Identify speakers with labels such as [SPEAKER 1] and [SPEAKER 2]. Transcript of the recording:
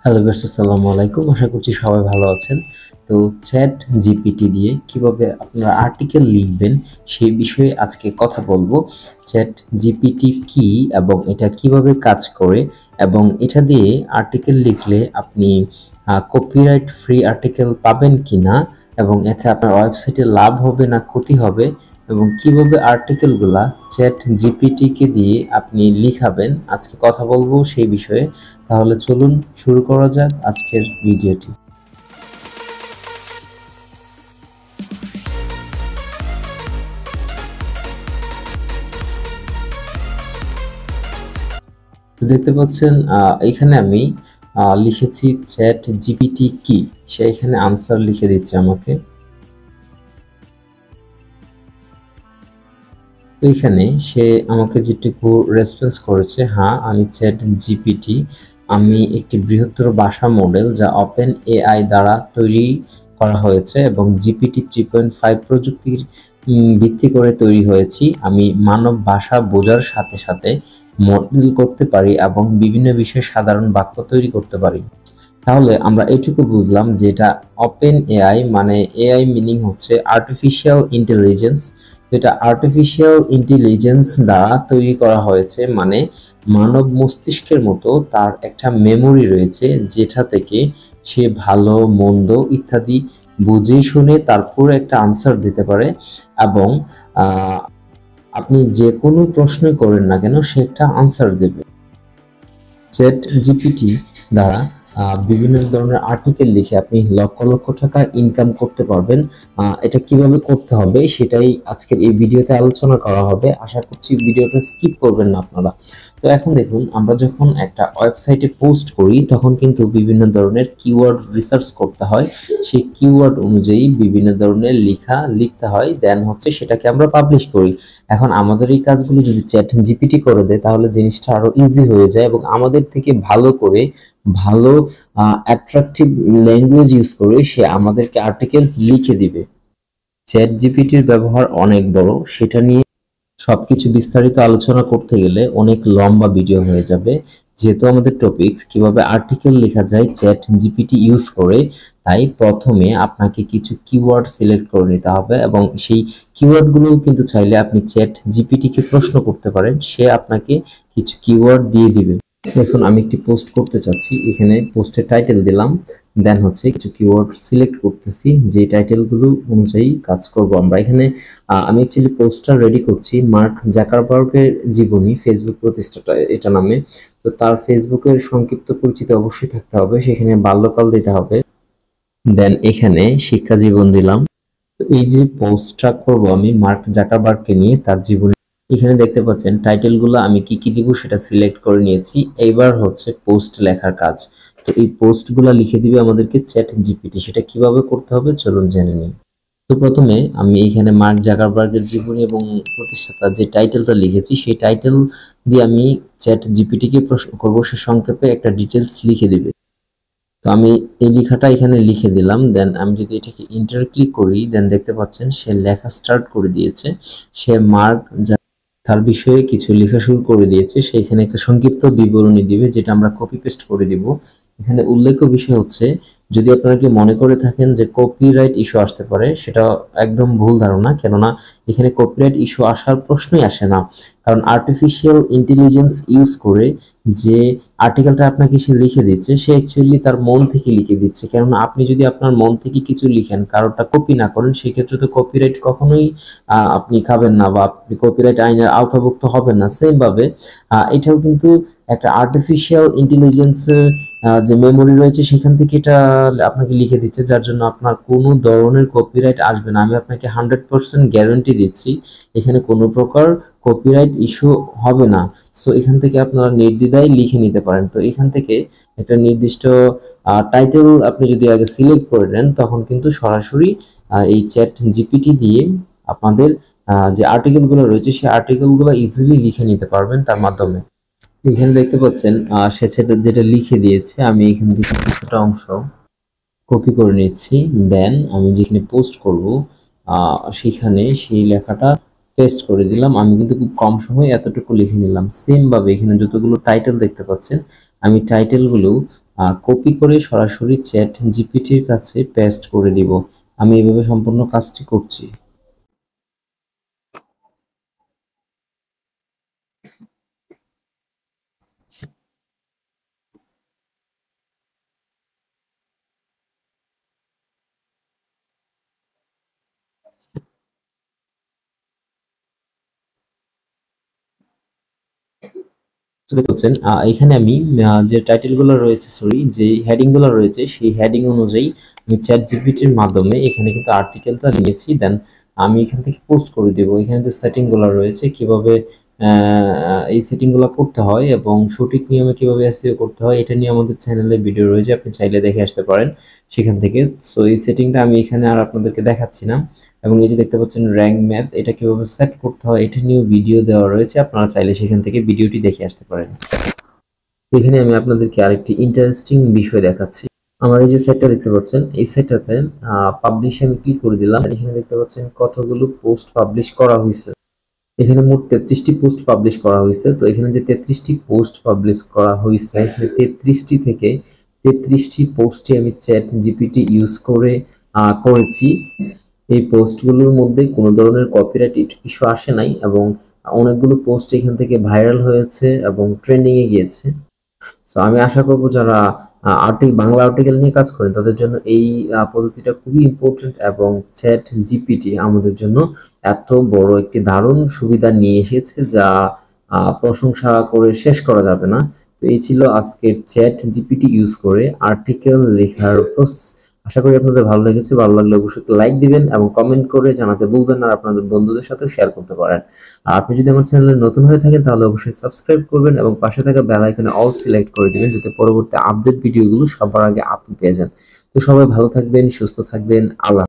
[SPEAKER 1] Hello viewers, আসসালামু আলাইকুম। আশা করছি সবাই ভালো আছেন। তো চ্যাট জিপিটি দিয়ে কিভাবে আপনারা আর্টিকেল লিখবেন সেই বিষয়ে আজকে কথা বলবো। চ্যাট জিপিটি কি এবং এটা কিভাবে কাজ করে এবং এটা দিয়ে আর্টিকেল লিখলে আপনি কপিরাইট ফ্রি আর্টিকেল পাবেন কিনা এবং এতে আপনার ওয়েবসাইটে লাভ হবে না ক্ষতি হবে এবং কিভাবে আর্টিকেলগুলা চ্যাট জিপিটিকে দিয়ে আপনি লিখাবেন আজকে কথা বলবো সেই বিষয়ে। তাহলে চলুন শুরু করা যাক আজকের ভিডিওটি। দেখতে পাচ্ছেন এখানে আমি লিখেছি চ্যাট জিপিটি কি, সে এখানে আনসার লিখে দিচ্ছে আমাকে। তো এখানে সে আমাকে যেটুকু রেসপন্স করেছে, হ্যাঁ আমি চ্যাট জিপিটি, আমি একটি বৃহত্তর ভাষা মডেল যা ওপেন এআই দ্বারা তৈরি করা হয়েছে এবং জিপিটি 3.5 প্রযুক্তির ভিত্তি করে তৈরি হয়েছি। আমি মানব ভাষা বোঝার সাথে সাথে মডেল করতে পারি এবং বিভিন্ন বিষয়ে সাধারণ বাক্য তৈরি করতে পারি। তাহলে আমরা এটুকু বুঝলাম যে এটা ওপেন এআই, মানে এআই মিনিং হচ্ছে আর্টিফিশিয়াল ইন্টেলিজেন্স। এটা আর্টিফিশিয়াল ইন্টেলিজেন্স দ্বারা তৈরি করা হয়েছে, মানে মানব মস্তিষ্কের মতো তার একটা মেমোরি রয়েছে যেটা থেকে সে ভালো মন্দ ইত্যাদি বুঝে শুনে তারপর একটা আনসার দিতে পারে এবং আপনি যে কোনো প্রশ্ন করেন না কেন সে একটা আনসার দেবে। চ্যাট জিপিটি দ্বারা বিভিন্ন ধরনের আর্টিকেল লিখে আপনি লক্ষ লক্ষ টাকা ইনকাম করতে পারবেন। এটা কিভাবে করতে হবে সেটাই আজকের এই ভিডিওতে আলোচনা করা হবে। আশা করছি ভিডিওটা স্কিপ করবেন না আপনারা। তো এখন দেখুন, আমরা যখন একটা ওয়েবসাইটে পোস্ট করি তখন কিন্তু বিভিন্ন ধরনের কিওয়ার্ড রিসার্চ করতে হয়। সেই কিওয়ার্ড অনুযায়ী বিভিন্ন ধরনের লেখা লিখতে হয়, দেন হচ্ছে সেটাকে আমরা পাবলিশ করি। এখন আমাদের এই কাজগুলো যদি চ্যাট জিপিটি করে দেয় তাহলে জিনিসটা আরো ইজি হয়ে যায় এবং আমাদের থেকে ভালো করে ভালো অ্যাট্রাকটিভ ল্যাঙ্গুয়েজ ইউজ করে সে আমাদেরকে আর্টিকেল লিখে দিবে। চ্যাট জিপিটির ব্যবহার অনেক বড়, সেটা নিয়ে সবকিছু বিস্তারিত আলোচনা করতে গেলে অনেক লম্বা ভিডিও হয়ে যাবে। যেহেতু আমাদের টপিকস কিভাবে আর্টিকেল লেখা যায় চ্যাট জিপিটি ইউজ করে, তাই প্রথমে আপনাকে কিছু কিওয়ার্ড সিলেক্ট করে নিতে হবে এবং সেই কিওয়ার্ডগুলো কিন্তু চাইলে আপনি চ্যাট জিপিটিকে প্রশ্ন করতে পারেন, সে আপনাকে কিছু কিওয়ার্ড দিয়ে দিবে। দেখুন, আমি একটি পোস্ট করতে চাচ্ছি, এখানে পোস্টের টাইটেল দিলাম, দেন হচ্ছে কিছু কিওয়ার্ড সিলেক্ট করতেছি, যে টাইটেলগুলো অনুযায়ী কাজ করব আমরা এখানে। আমি অ্যাকচুয়ালি পোস্টটা রেডি করছি মার্ক জাকারবার্গের জীবনী, ফেসবুক প্রতিষ্ঠাতা এটা নামে। তো তার ফেসবুকের সংক্ষিপ্ত পরিচিতি অবশ্যই থাকতে হবে, সেখানে বাল্যকাল দিতে হবে, দেন এখানে শিক্ষা জীবন দিলাম। তো এই যে পোস্টটা করব আমি মার্ক জাকারবার্গকে নিয়ে, তার জীবনী। এখানে দেখতে পাচ্ছেন টাইটেলগুলো আমি কি কি দিব সেটা সিলেক্ট করে নিয়েছি। এইবার হচ্ছে পোস্ট লেখার কাজ। তো এই পোস্টগুলো লিখে দিবে আমাদেরকে চ্যাট জিপিটি। সেটা কিভাবে করতে হবে চলুন জেনে নিই। তো প্রথমে আমি এখানে মার্ক জাকারবার্গের জীবনী এবং প্রতিষ্ঠাতা যে টাইটেলটা লিখেছি সেই টাইটেল দিয়ে আমি চ্যাট জিপিটিকে প্রশ্ন করব, সে সংক্ষেপে একটা ডিটেলস লিখে দিবে। তো আমি এই লেখাটা এখানে লিখে দিলাম, দেন আমি যদি এটাকে ইন্টার ক্লিক করি দেন দেখতে পাচ্ছেন সে লেখা স্টার্ট করে দিয়েছে। সে মার্ক তার বিষয়ে কিছু লেখা শুরু করে দিয়েছে। সেখানে একটা সংক্ষিপ্ত বিবরণী দিবে যেটা আমরা কপি পেস্ট করে দিব। এখানে উল্লেখ্য বিষয় হচ্ছে, যদি আপনারা কি মনে করে থাকেন যে কপিরাইট ইস্যু আসতে পারে, সেটা একদম ভুল ধারণা। কেননা এখানে কপিরাইট ইস্যু আসার প্রশ্নই আসে না, কারণ আর্টিফিশিয়াল ইন্টেলিজেন্স ইউজ করে যে আর্টিকেলটা আপনাকে সে লিখে দিচ্ছে সে অ্যাকচুয়ালি তার মন থেকে লিখে দিচ্ছে। কেননা আপনি যদি আপনার মন থেকে কিছু লিখেন, কারোটা কপি না করেন, সেক্ষেত্রে তো কপিরাইট কখনোই আপনি খাবেন না বা আপনি কপিরাইট আইনের আওতাভুক্ত হবেন না। সেম ভাবে এটাও কিন্তু একটা আর্টিফিশিয়াল ইন্টেলিজেন্সের যে মেমোরি রয়েছে সেখান থেকে এটা আপনাকে লিখে দিচ্ছে, যার জন্য আপনার কোনো ধরনের কপিরাইট আসবে না। আমি আপনাকে 100% গ্যারান্টি দিচ্ছি এখানে কোনো প্রকার কপিরাইট ইস্যু হবে না। সো এখান থেকে আপনারা নির্দ্বিধায় লিখে নিতে পারেন। তো এখান থেকে একটা নির্দিষ্ট টাইটেল আপনি যদি আগে সিলেক্ট করে নেন তখন কিন্তু সরাসরি এই চ্যাট জিপিটি দিয়ে আপনাদের যে আর্টিকেলগুলো রয়েছে সেই আর্টিকেলগুলো ইজিলি লিখে নিতে পারবেন তার মাধ্যমে। এখানে দেখতে পাচ্ছেন সে যেটা লিখে দিয়েছে, আমি এখান থেকে কিছুটা অংশ কপি করে নিচ্ছি, দেন আমি যেখানে পোস্ট করব সেখানে সেই লেখাটা পেস্ট করে দিলাম। আমি কিন্তু খুব কম সময়ে এতটুকু লিখে নিলাম। সেম ভাবে এখানে যতগুলো টাইটেল দেখতে পাচ্ছেন আমি টাইটেলগুলো কপি করে সরাসরি চ্যাট জিপিটির কাছে পেস্ট করে দিব। আমি এইভাবে সম্পূর্ণ কাজটি করছি। দেখতে পাচ্ছেন এখানে আমি যে টাইটেলগুলো রয়েছে, যে হেডিংগুলো রয়েছে, সেই হেডিং অনুযায়ী আমি চ্যাট জিপিটির মাধ্যমে এখানে কিন্তু আর্টিকেলটা নিয়েছি। দেন আমি এখান থেকে পোস্ট করে দেব। এখানে যে সেটিংগুলো রয়েছে, কিভাবে এই সেটিংগুলো করতে হয় এবং সঠিক নিয়মে কিভাবে এসইও করতে হয়, এটা নিয়ে আমাদের চ্যানেলে ভিডিও রয়েছে, আপনি চাইলে দেখে আসতে পারেন সেখান থেকে। সো এই সেটিংটা আমি এখানে আর আপনাদেরকে দেখাচ্ছি না। এবং এই যে দেখতে পাচ্ছেন র্যাঙ্ক ম্যাথ, এটা কিভাবে সেট করতে হয় এটা নিয়েও ভিডিও দেওয়া রয়েছে, আপনারা চাইলে সেখান থেকে ভিডিওটি দেখে আসতে পারেন। এখানে আমি আপনাদেরকে আরেকটি ইন্টারেস্টিং বিষয় দেখাচ্ছি। আমার এই যে সাইটটা দেখতে পাচ্ছেন, এই সাইটটাতে পাবলিশে আমি ক্লিক করে দিলাম। এখানে দেখতে পাচ্ছেন কতগুলো পোস্ট পাবলিশ করা হয়েছে। এখানে মোট 33টি পোস্ট পাবলিশ করা হয়েছে। তো এখানে যে 33টি পোস্ট পাবলিশ করা হয়েছে, এখানে 33টি থেকে 33টি পোস্টই আমি চ্যাট জিপিটি ইউজ করে করেছি। এই পোস্টগুলোর মধ্যে কোনো ধরনের কপিরাইট ইস্যু আসে নাই এবং অনেকগুলো পোস্ট এখান থেকে ভাইরাল হয়েছে এবং ট্রেন্ডিং এ গিয়েছে। সো আমি আশা করব যারা বাংলা আর্টিকেল নিয়ে কাজ করেন তাদের জন্য এই পদ্ধতিটা খুবই ইম্পর্টেন্ট, এবং চ্যাট জিপিটি আমাদের জন্য এত বড় একটি দারুণ সুবিধা নিয়ে এসেছে যা প্রশংসা করে শেষ করা যাবে না। তো এই ছিল আজকের চ্যাট জিপিটি ইউজ করে আর্টিকেল লেখার প্রসেস। আশা করি আপনাদের ভালো লেগেছে। ভালো লাগলে অবশ্যই লাইক দিবেন এবং কমেন্ট করে জানাতে ভুলবেন না, আর আপনাদের বন্ধুদের সাথেও শেয়ার করতে পারেন। আর আপনি যদি আমার চ্যানেলে নতুন হয়ে থাকেন তাহলে অবশ্যই সাবস্ক্রাইব করবেন এবং পাশে থাকা বেল আইকনে অল সিলেক্ট করে দিবেন, যাতে পরবর্তী আপডেট ভিডিওগুলো সবার আগে আপনি পেয়ে যান। তো সবাই ভালো থাকবেন, সুস্থ থাকবেন। আল্লাহ।